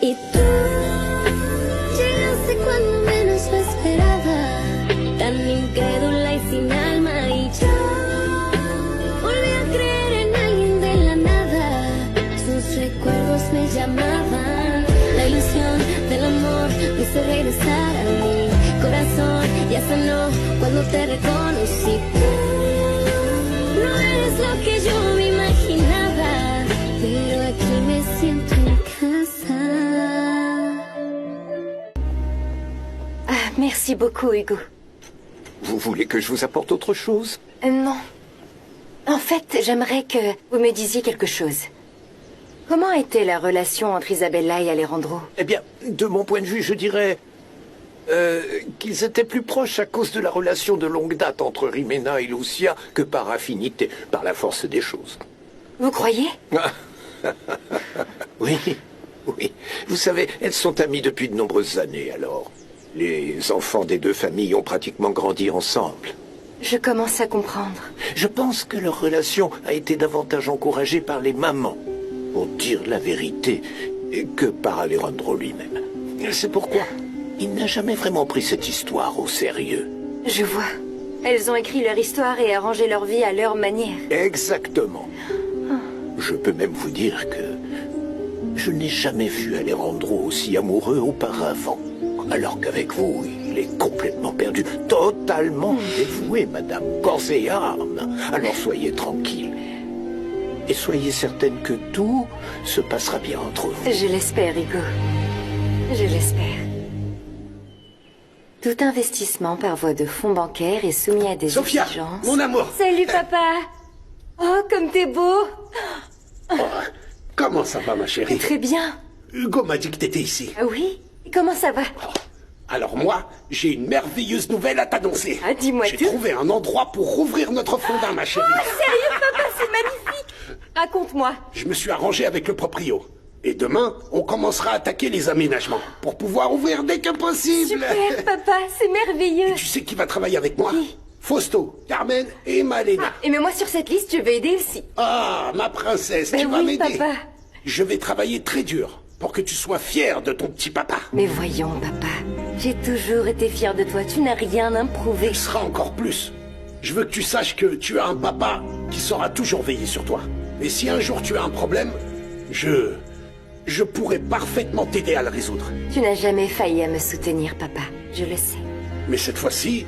Y tú llegaste cuando menos lo esperaba, tan incrédula y sin alma, y yo volví a creer en alguien de la nada. Sus recuerdos me llamaban, la ilusión del amor me hizo regresar a mi corazón. Ya sanó cuando te reconocí. Tú no eres lo que yo me imaginaba, pero aquí me siento en casa. Ah, merci beaucoup, Hugo. Vous voulez que je vous apporte autre chose? Non. En fait, j'aimerais que vous me disiez quelque chose. Comment était la relation entre Isabella et Alejandro? Eh bien, de mon point de vue, je dirais qu'ils étaient plus proches à cause de la relation de longue date entre Rimena et Lucia que par affinité, par la force des choses. Vous croyez? Oui, oui. Vous savez, elles sont amies depuis de nombreuses années, alors. Les enfants des deux familles ont pratiquement grandi ensemble. Je commence à comprendre. Je pense que leur relation a été davantage encouragée par les mamans, pour dire la vérité, que par Alejandro lui-même. C'est pourquoi il n'a jamais vraiment pris cette histoire au sérieux. Je vois. Elles ont écrit leur histoire et arrangé leur vie à leur manière. Exactement. Je peux même vous dire que je n'ai jamais vu Alejandro aussi amoureux auparavant. Alors qu'avec vous, il est complètement perdu, totalement dévoué, madame, corps et âme. Alors soyez tranquille. Et soyez certaine que tout se passera bien entre vous. Je l'espère, Hugo. Je l'espère. Tout investissement par voie de fonds bancaires est soumis à des Sophia, exigences. mon amour. Salut, papa. Oh, comme t'es beau. Oh, comment ça va, ma chérie? Très bien. Hugo m'a dit que t'étais ici. Oui. Comment ça va? Alors moi, j'ai une merveilleuse nouvelle à t'annoncer. Ah, dis-moi J'ai tout. trouvé un endroit pour rouvrir notre fondin, ma chérie. Oh, sérieux, papa, c'est magnifique. Raconte-moi. Je me suis arrangé avec le proprio. Et demain, on commencera à attaquer les aménagements pour pouvoir ouvrir dès que possible. Super, papa, c'est merveilleux. Et tu sais qui va travailler avec moi? Qui? Fausto, Carmen et Malena. Ah, et mets-moi sur cette liste, je vais aider aussi. Ah, ma princesse, Ben tu vas oui, m'aider. papa. Je vais travailler très dur pour que tu sois fière de ton petit papa. Mais voyons, papa. J'ai toujours été fière de toi. Tu n'as rien à me prouver. Tu seras encore plus. Je veux que tu saches que tu as un papa qui saura toujours veiller sur toi. Et si un jour tu as un problème, je pourrai parfaitement t'aider à le résoudre. Tu n'as jamais failli à me soutenir, papa. Je le sais. Mais cette fois-ci,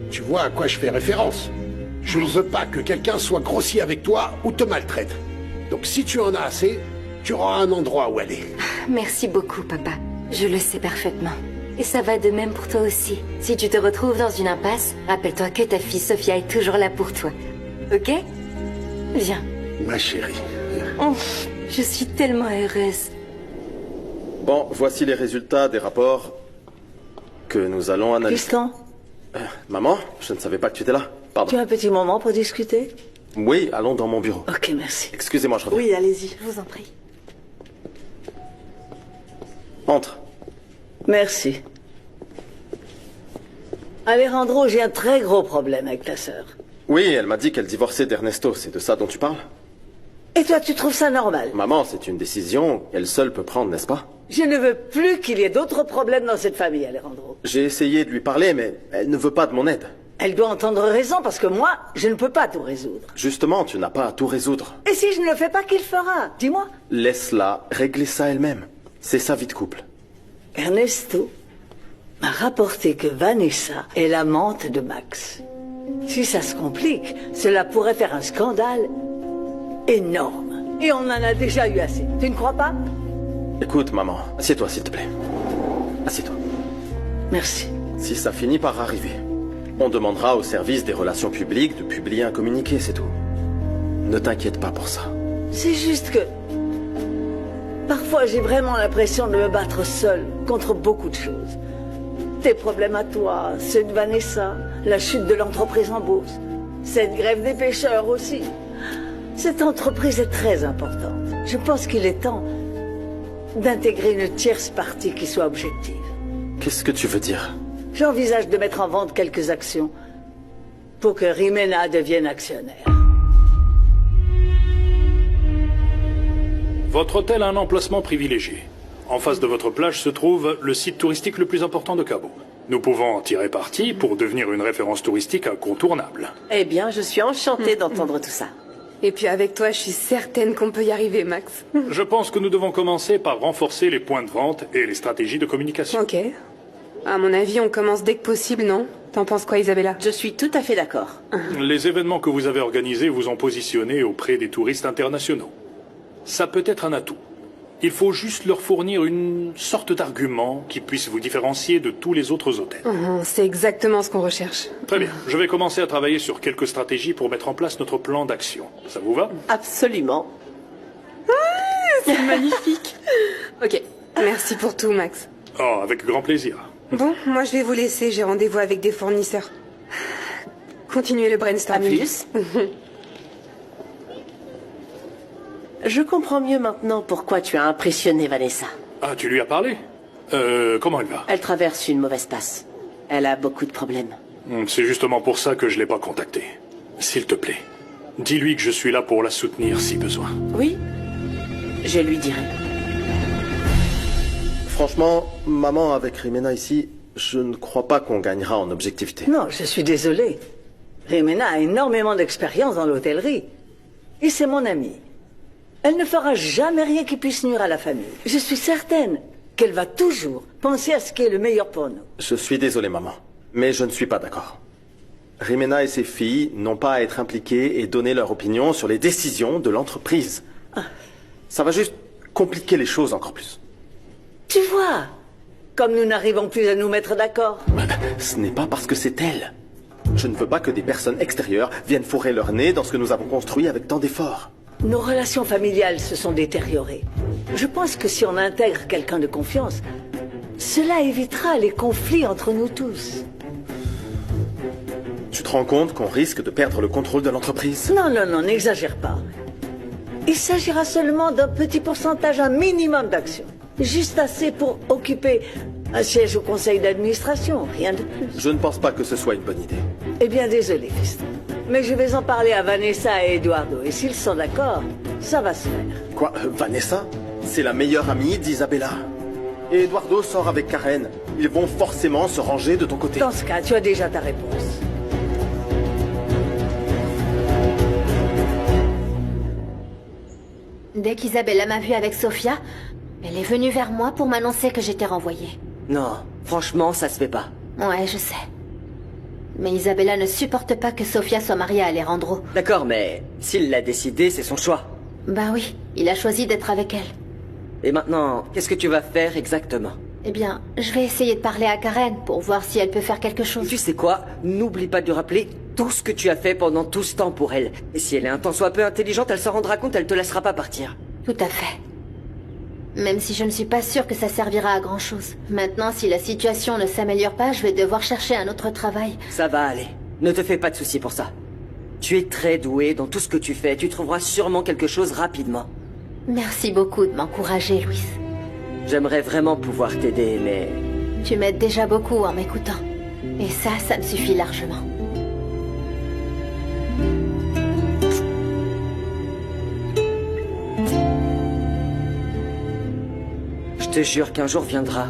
tu vois à quoi je fais référence. Je ne veux pas que quelqu'un soit grossier avec toi ou te maltraite. Donc si tu en as assez, tu auras un endroit où aller. Merci beaucoup, papa. Je le sais parfaitement. Et ça va de même pour toi aussi. Si tu te retrouves dans une impasse, rappelle-toi que ta fille Sophia est toujours là pour toi. Ok? Viens. Ma chérie. Oh, je suis tellement heureuse. Bon, voici les résultats des rapports que nous allons analyser. Tristan, Maman, je ne savais pas que tu étais là. Pardon. tu as un petit moment pour discuter? Oui, allons dans mon bureau. Ok, merci. Excusez-moi, je reviens. Oui, allez-y. Je vous en prie. Entre. Merci. Alejandro, j'ai un très gros problème avec ta sœur. Oui, elle m'a dit qu'elle divorçait d'Ernesto. C'est de ça dont tu parles? Et toi, tu trouves ça normal? Maman, c'est une décision qu'elle seule peut prendre, n'est-ce pas? Je ne veux plus qu'il y ait d'autres problèmes dans cette famille, Alejandro. J'ai essayé de lui parler, mais elle ne veut pas de mon aide. Elle doit entendre raison parce que moi, je ne peux pas tout résoudre. Justement, tu n'as pas à tout résoudre. Et si je ne le fais pas, qui le fera? Dis-moi. Laisse-la régler ça elle-même. C'est sa vie de couple. Ernesto m'a rapporté que Vanessa est l'amante de Max. Si ça se complique, cela pourrait faire un scandale énorme. Et on en a déjà eu assez. Tu ne crois pas? Écoute, maman, assieds-toi, s'il te plaît. Assieds-toi. Merci. Si ça finit par arriver, on demandera au service des relations publiques de publier un communiqué, c'est tout. Ne t'inquiète pas pour ça. C'est juste que... Parfois, j'ai vraiment l'impression de me battre seule contre beaucoup de choses. Tes problèmes à toi, ceux de Vanessa, la chute de l'entreprise en bourse, cette grève des pêcheurs aussi. Cette entreprise est très importante. Je pense qu'il est temps d'intégrer une tierce partie qui soit objective. Qu'est-ce que tu veux dire? J'envisage de mettre en vente quelques actions pour que Rimena devienne actionnaire. Votre hôtel a un emplacement privilégié. En face de votre plage se trouve le site touristique le plus important de Cabo. Nous pouvons en tirer parti pour devenir une référence touristique incontournable. Eh bien, je suis enchantée d'entendre tout ça. Et puis avec toi, je suis certaine qu'on peut y arriver, Max. Je pense que nous devons commencer par renforcer les points de vente et les stratégies de communication. Ok. À mon avis, on commence dès que possible, non? T'en penses quoi, Isabella? Je suis tout à fait d'accord. Les événements que vous avez organisés vous ont positionné auprès des touristes internationaux. Ça peut être un atout. Il faut juste leur fournir une sorte d'argument qui puisse vous différencier de tous les autres hôtels. C'est exactement ce qu'on recherche. Très bien. Je vais commencer à travailler sur quelques stratégies pour mettre en place notre plan d'action. Ça vous va? Absolument. C'est magnifique. Ok. Merci pour tout, Max. Oh, avec grand plaisir. Bon, moi je vais vous laisser, j'ai rendez-vous avec des fournisseurs. Continuez le À brainstorming. plus. Je comprends mieux maintenant pourquoi tu as impressionné Vanessa. Ah, tu lui as parlé? Comment elle va? Elle traverse une mauvaise passe. Elle a beaucoup de problèmes. C'est justement pour ça que je l'ai pas contactée. S'il te plaît, dis-lui que je suis là pour la soutenir si besoin. Oui, je lui dirai. Franchement, maman, avec Rimena ici, je ne crois pas qu'on gagnera en objectivité. Non, je suis désolée. Rimena a énormément d'expérience dans l'hôtellerie. Et c'est mon amie. Elle ne fera jamais rien qui puisse nuire à la famille. Je suis certaine qu'elle va toujours penser à ce qui est le meilleur pour nous. Je suis désolé, maman, mais je ne suis pas d'accord. Rimena et ses filles n'ont pas à être impliquées et donner leur opinion sur les décisions de l'entreprise. Ça va juste compliquer les choses encore plus. Tu vois, comme nous n'arrivons plus à nous mettre d'accord. Ce n'est pas parce que c'est elle. Je ne veux pas que des personnes extérieures viennent fourrer leur nez dans ce que nous avons construit avec tant d'efforts. Nos relations familiales se sont détériorées. Je pense que si on intègre quelqu'un de confiance, cela évitera les conflits entre nous tous. Tu te rends compte qu'on risque de perdre le contrôle de l'entreprise? Non, non, non, n'exagère pas. Il s'agira seulement d'un petit pourcentage, un minimum d'actions. Juste assez pour occuper un siège au conseil d'administration, rien de plus. Je ne pense pas que ce soit une bonne idée. Eh bien, désolé, fiston. Mais je vais en parler à Vanessa et Eduardo, et s'ils sont d'accord, ça va se faire. Quoi, Vanessa? C'est la meilleure amie d'Isabella. Et Eduardo sort avec Karen. Ils vont forcément se ranger de ton côté. Dans ce cas, tu as déjà ta réponse. Dès qu'Isabella m'a vue avec Sofia, elle est venue vers moi pour m'annoncer que j'étais renvoyée. Non, franchement, ça se fait pas. Ouais, je sais. Mais Isabella ne supporte pas que Sofia soit mariée à Alejandro. D'accord, mais s'il l'a décidé, c'est son choix. Bah oui, il a choisi d'être avec elle. Et maintenant, qu'est-ce que tu vas faire exactement? Eh bien, je vais essayer de parler à Karen pour voir si elle peut faire quelque chose. Tu sais quoi? N'oublie pas de lui rappeler tout ce que tu as fait pendant tout ce temps pour elle. Et si elle est un tant soit peu intelligente, elle s'en rendra compte, elle te laissera pas partir. Tout à fait. Même si je ne suis pas sûre que ça servira à grand chose. Maintenant, si la situation ne s'améliore pas, je vais devoir chercher un autre travail. Ça va aller. Ne te fais pas de soucis pour ça. Tu es très doué dans tout ce que tu fais. Tu trouveras sûrement quelque chose rapidement. Merci beaucoup de m'encourager, Louis. J'aimerais vraiment pouvoir t'aider, mais... Tu m'aides déjà beaucoup en m'écoutant. Et ça me suffit largement. Je te jure qu'un jour viendra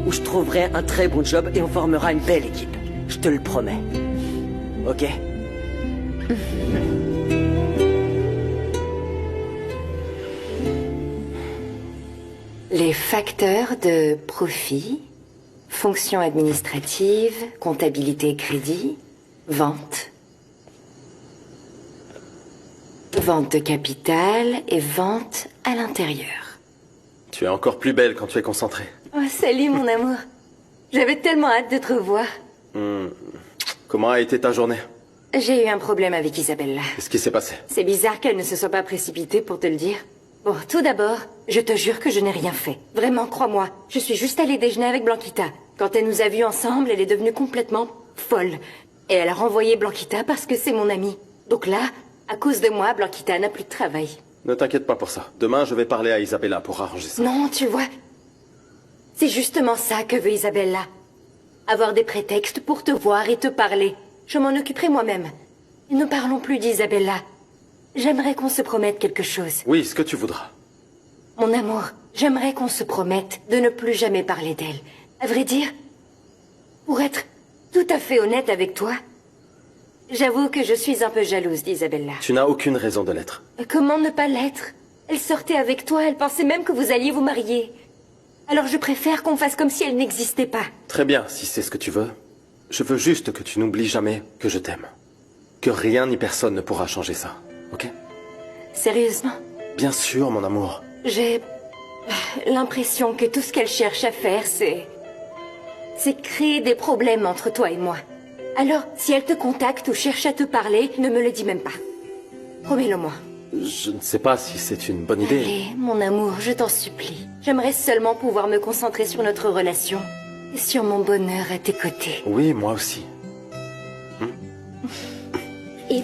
où je trouverai un très bon job et on formera une belle équipe. Je te le promets. Ok? Les facteurs de profit, fonctions administratives, comptabilité crédit, vente. Vente de capital et vente à l'intérieur. Tu es encore plus belle quand tu es concentrée. Oh, salut mon amour. J'avais tellement hâte de te revoir. Comment a été ta journée? J'ai eu un problème avec Isabella. Qu'est-ce qui s'est passé? C'est bizarre qu'elle ne se soit pas précipitée pour te le dire. Bon, tout d'abord, je te jure que je n'ai rien fait. Vraiment, crois-moi. Je suis juste allée déjeuner avec Blanquita. Quand elle nous a vus ensemble, elle est devenue complètement folle. Et elle a renvoyé Blanquita parce que c'est mon amie. Donc là, à cause de moi, Blanquita n'a plus de travail. Ne t'inquiète pas pour ça. Demain, je vais parler à Isabella pour arranger ça. Non, tu vois. C'est justement ça que veut Isabella. Avoir des prétextes pour te voir et te parler. Je m'en occuperai moi-même. Ne parlons plus d'Isabella. J'aimerais qu'on se promette quelque chose. Oui, ce que tu voudras. Mon amour, j'aimerais qu'on se promette de ne plus jamais parler d'elle. À vrai dire, pour être tout à fait honnête avec toi, j'avoue que je suis un peu jalouse d'Isabella. Tu n'as aucune raison de l'être. Comment ne pas l'être? Elle sortait avec toi, elle pensait même que vous alliez vous marier. Alors je préfère qu'on fasse comme si elle n'existait pas. Très bien, si c'est ce que tu veux. Je veux juste que tu n'oublies jamais que je t'aime. Que rien ni personne ne pourra changer ça, ok? Sérieusement? Bien sûr, mon amour. J'ai l'impression que tout ce qu'elle cherche à faire, c'est créer des problèmes entre toi et moi. Alors, si elle te contacte ou cherche à te parler, ne me le dis même pas. Promets-le-moi. Je ne sais pas si c'est une bonne idée. Allez, mon amour, je t'en supplie. J'aimerais seulement pouvoir me concentrer sur notre relation et sur mon bonheur à tes côtés. Oui, moi aussi. Et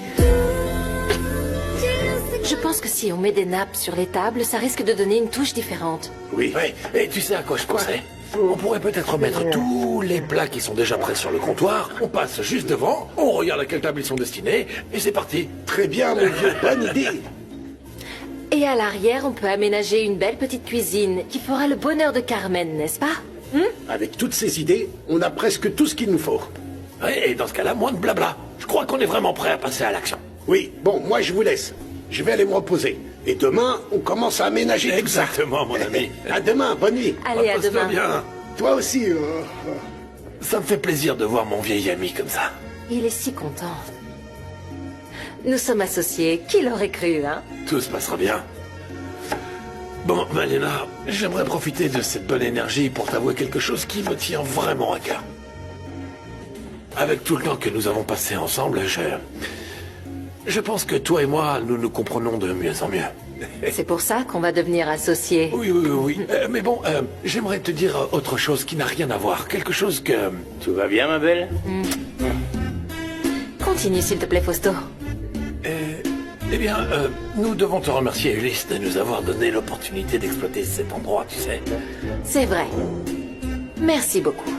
je pense que si on met des nappes sur les tables, ça risque de donner une touche différente. Oui. Et tu sais à quoi je pensais? On pourrait peut-être mettre tous les plats qui sont déjà prêts sur le comptoir, on passe juste devant, on regarde à quelle table ils sont destinés, et c'est parti. Très bien, mon vieux, bonne idée. Et à l'arrière, on peut aménager une belle petite cuisine qui fera le bonheur de Carmen, n'est-ce pas? Avec toutes ces idées, on a presque tout ce qu'il nous faut. Ouais, et dans ce cas-là, moins de blabla. Je crois qu'on est vraiment prêt à passer à l'action. Oui, bon, moi je vous laisse. Je vais aller me reposer. Et demain, on commence à aménager tout ça. Exactement, mon ami. À demain, bonne nuit. Allez, à Repose-toi demain. bien. Toi aussi. Ça me fait plaisir de voir mon vieil ami comme ça. Il est si content. Nous sommes associés. Qui l'aurait cru, hein? Tout se passera bien. Bon, Malena, j'aimerais profiter de cette bonne énergie pour t'avouer quelque chose qui me tient vraiment à cœur. Avec tout le temps que nous avons passé ensemble, je pense que toi et moi, nous nous comprenons de mieux en mieux. C'est pour ça qu'on va devenir associés. Oui. Mais bon, j'aimerais te dire autre chose qui n'a rien à voir. Quelque chose que... Tout va bien, ma belle? Continue, s'il te plaît, Fausto. Eh bien, nous devons te remercier, Ulysse, de nous avoir donné l'opportunité d'exploiter cet endroit, tu sais. C'est vrai. Merci beaucoup.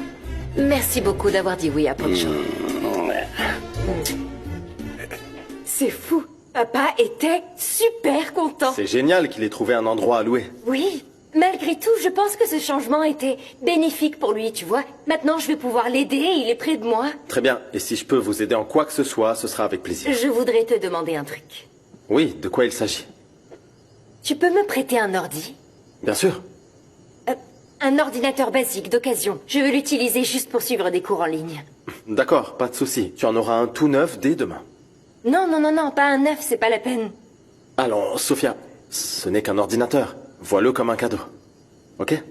Merci beaucoup d'avoir dit oui à Poncho. C'est fou. Papa était super content. C'est génial qu'il ait trouvé un endroit à louer. Oui. Malgré tout, je pense que ce changement était bénéfique pour lui, tu vois. Maintenant, je vais pouvoir l'aider et il est près de moi. Très bien, et si je peux vous aider en quoi que ce soit, ce sera avec plaisir. Je voudrais te demander un truc. Oui, de quoi il s'agit? Tu peux me prêter un ordi? Bien sûr. Un ordinateur basique d'occasion. Je veux l'utiliser juste pour suivre des cours en ligne. D'accord, pas de souci. Tu en auras un tout neuf dès demain. Non, pas un neuf, c'est pas la peine. Allons, Sophia, ce n'est qu'un ordinateur. Vois-le comme un cadeau. Ok?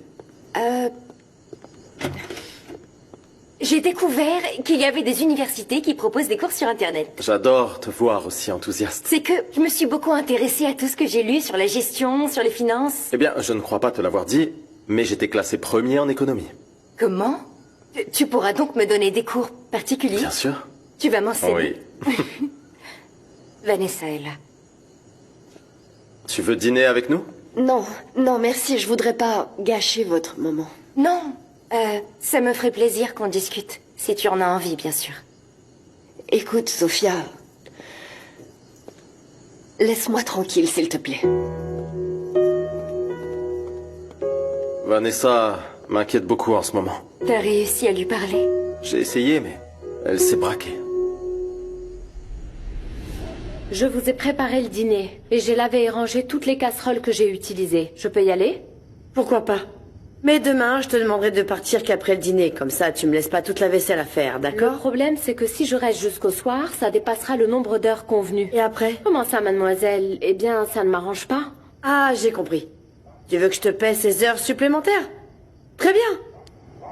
J'ai découvert qu'il y avait des universités qui proposent des cours sur Internet. J'adore te voir aussi enthousiaste. C'est que je me suis beaucoup intéressée à tout ce que j'ai lu sur la gestion, sur les finances. Eh bien, je ne crois pas te l'avoir dit, mais j'étais classé premier en économie. Comment? Tu pourras donc me donner des cours particuliers? Bien sûr. Tu vas m'enseigner? Oui. Vanessa est là. Tu veux dîner avec nous? Non, merci, je voudrais pas gâcher votre moment. Non, ça me ferait plaisir qu'on discute. Si tu en as envie, bien sûr. Écoute, Sophia, laisse-moi tranquille, s'il te plaît. Vanessa m'inquiète beaucoup en ce moment. T'as réussi à lui parler? J'ai essayé, mais elle s'est braquée. Je vous ai préparé le dîner, et j'ai lavé et rangé toutes les casseroles que j'ai utilisées. Je peux y aller? Pourquoi pas? Mais demain, je te demanderai de partir qu'après le dîner. Comme ça, tu me laisses pas toute la vaisselle à faire, Le d'accord? problème, c'est que si je reste jusqu'au soir, ça dépassera le nombre d'heures convenues. Et après? Comment ça, mademoiselle? Eh bien, ça ne m'arrange pas. Ah, j'ai compris. Tu veux que je te paie ces heures supplémentaires? Très bien.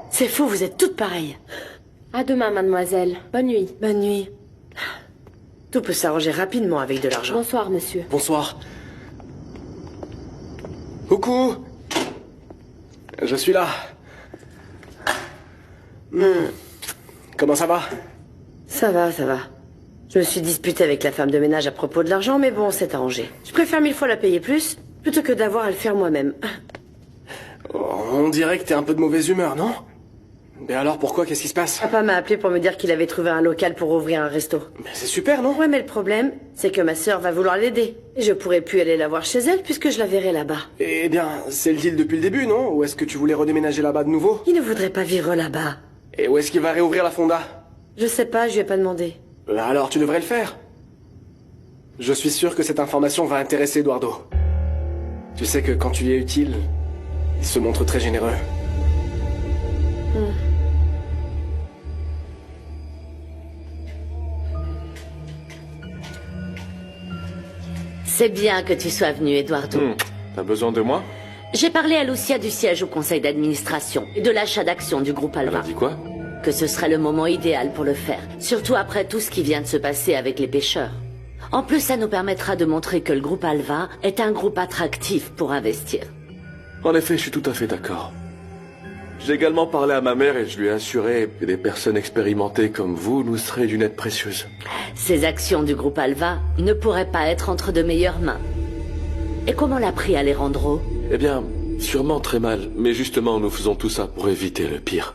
C'est fou, vous êtes toutes pareilles. À demain, mademoiselle. Bonne nuit. Bonne nuit. Tout peut s'arranger rapidement avec de l'argent. Bonsoir, monsieur. Bonsoir. Coucou. Je suis là. Comment ça va? Ça va. Je me suis disputée avec la femme de ménage à propos de l'argent, mais bon, c'est arrangé. Je préfère 1000 fois la payer plus, plutôt que d'avoir à le faire moi-même. On dirait que t'es un peu de mauvaise humeur, non? Mais alors pourquoi? Qu'est-ce qui se passe? Papa m'a appelé pour me dire qu'il avait trouvé un local pour ouvrir un resto. Mais c'est super, non? Ouais, mais le problème, c'est que ma sœur va vouloir l'aider. Et je pourrai plus aller la voir chez elle puisque je la verrai là-bas. Eh bien, c'est le deal depuis le début, non? Ou est-ce que tu voulais redéménager là-bas de nouveau? Il ne voudrait pas vivre là-bas. Et où est-ce qu'il va réouvrir la fonda? Je sais pas, je lui ai pas demandé. Alors tu devrais le faire. Je suis sûr que cette information va intéresser Eduardo. Tu sais que quand tu lui es utile, il se montre très généreux. C'est bien que tu sois venu, Eduardo. T'as besoin de moi? J'ai parlé à Lucia du siège au conseil d'administration et de l'achat d'actions du groupe Alva. Elle a dit quoi? Que ce serait le moment idéal pour le faire, surtout après tout ce qui vient de se passer avec les pêcheurs. En plus, ça nous permettra de montrer que le groupe Alva est un groupe attractif pour investir. En effet, je suis tout à fait d'accord. J'ai également parlé à ma mère et je lui ai assuré que des personnes expérimentées comme vous nous seraient d'une aide précieuse. Ces actions du groupe Alva ne pourraient pas être entre de meilleures mains. Et comment l'a pris Alejandro? Eh bien, sûrement très mal, mais justement nous faisons tout ça pour éviter le pire.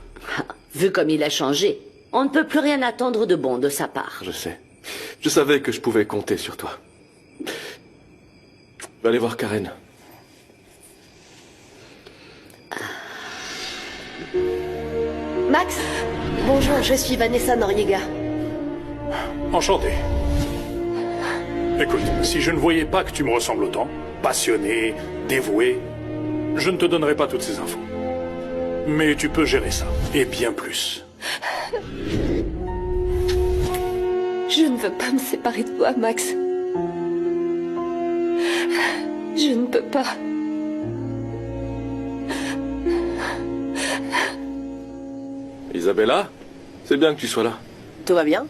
Vu comme il a changé, on ne peut plus rien attendre de bon de sa part. Je sais. Je savais que je pouvais compter sur toi. Je vais aller voir Karen. Max, bonjour, je suis Vanessa Noriega. Enchanté. Écoute, si je ne voyais pas que tu me ressembles autant, passionné, dévoué, je ne te donnerais pas toutes ces infos. Mais tu peux gérer ça, et bien plus. Je ne veux pas me séparer de toi, Max. Je ne peux pas. Isabella, c'est bien que tu sois là. Tout va bien?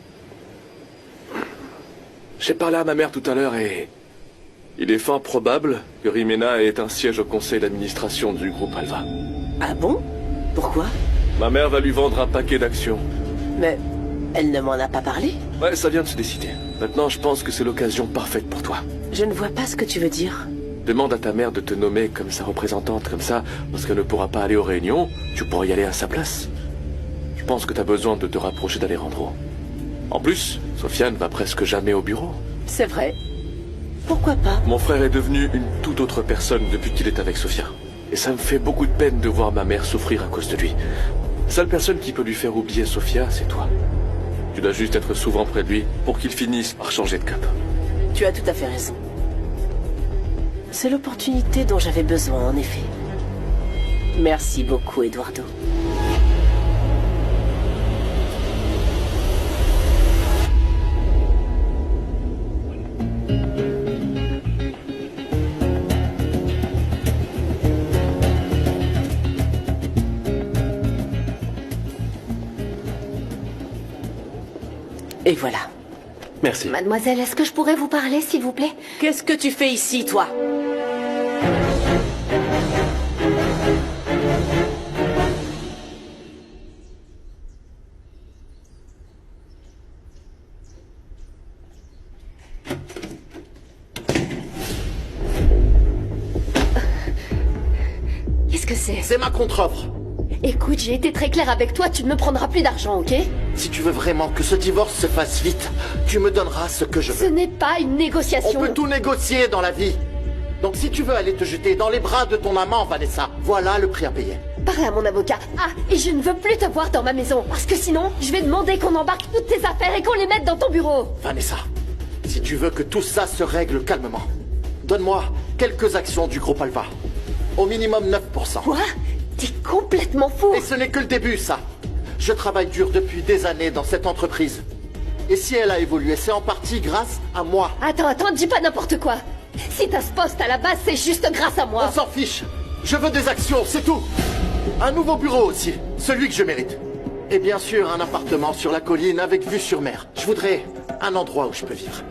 J'ai parlé à ma mère tout à l'heure et... il est fort probable que Rimena ait un siège au conseil d'administration du groupe Alva. Ah bon? Pourquoi? Ma mère va lui vendre un paquet d'actions. Mais elle ne m'en a pas parlé? Ouais, ça vient de se décider. Maintenant, je pense que c'est l'occasion parfaite pour toi. Je ne vois pas ce que tu veux dire. Demande à ta mère de te nommer comme sa représentante, comme ça, parce qu'elle ne pourra pas aller aux réunions, tu pourras y aller à sa place. Je pense que tu as besoin de te rapprocher d'Alejandro. En plus, Sofiane va presque jamais au bureau. C'est vrai. Pourquoi pas? Mon frère est devenu une toute autre personne depuis qu'il est avec Sofia. Et ça me fait beaucoup de peine de voir ma mère souffrir à cause de lui. La seule personne qui peut lui faire oublier Sofia, c'est toi. Tu dois juste être souvent près de lui pour qu'il finisse par changer de cap. Tu as tout à fait raison. C'est l'opportunité dont j'avais besoin, en effet. Merci beaucoup, Eduardo. Et voilà. Merci. Mademoiselle, est-ce que je pourrais vous parler, s'il vous plaît? Qu'est-ce que tu fais ici, toi? Qu'est-ce que c'est? C'est ma contre-offre. Écoute, j'ai été très claire avec toi, tu ne me prendras plus d'argent, ok? Si tu veux vraiment que ce divorce se fasse vite, tu me donneras ce que je Ce veux. n'est pas une négociation. On peut tout négocier dans la vie. Donc si tu veux aller te jeter dans les bras de ton amant, Vanessa, voilà le prix à payer. Parle à mon avocat. Ah, et je ne veux plus te voir dans ma maison, parce que sinon, je vais demander qu'on embarque toutes tes affaires et qu'on les mette dans ton bureau. Vanessa, si tu veux que tout ça se règle calmement, donne-moi quelques actions du groupe Alva. Au minimum 9%. Quoi? T'es complètement fou. Et ce n'est que le début, ça. Je travaille dur depuis des années dans cette entreprise. Et si elle a évolué, c'est en partie grâce à moi. Attends, dis pas n'importe quoi. Si t'as ce poste à la base, c'est juste grâce à moi. On s'en fiche. Je veux des actions, c'est tout. Un nouveau bureau aussi, celui que je mérite. Et bien sûr, un appartement sur la colline avec vue sur mer. Je voudrais un endroit où je peux vivre.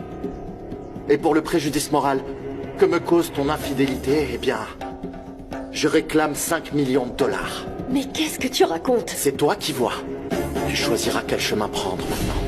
Et pour le préjudice moral que me cause ton infidélité, eh bien... je réclame 5 millions de dollars. Mais qu'est-ce que tu racontes? C'est toi qui vois. Tu choisiras quel chemin prendre maintenant.